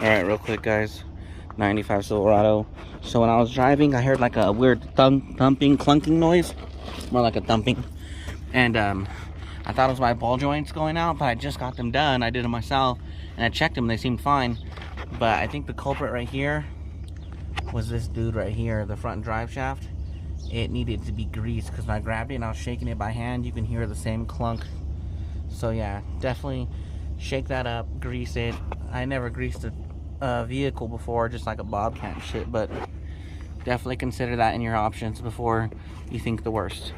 Alright, real quick, guys. 95 Silverado. So when I was driving, I heard like a weird thumping, clunking noise. More like a thumping. And I thought it was my ball joints going out, but I just got them done. I did them myself, and I checked them. They seemed fine. But I think the culprit right here was this dude right here, the front drive shaft. It needed to be greased because when I grabbed it and I was shaking it by hand, you can hear the same clunk. So yeah, definitely shake that up, grease it. I never greased a vehicle before, just like a Bobcat and shit, but definitely consider that in your options before you think the worst.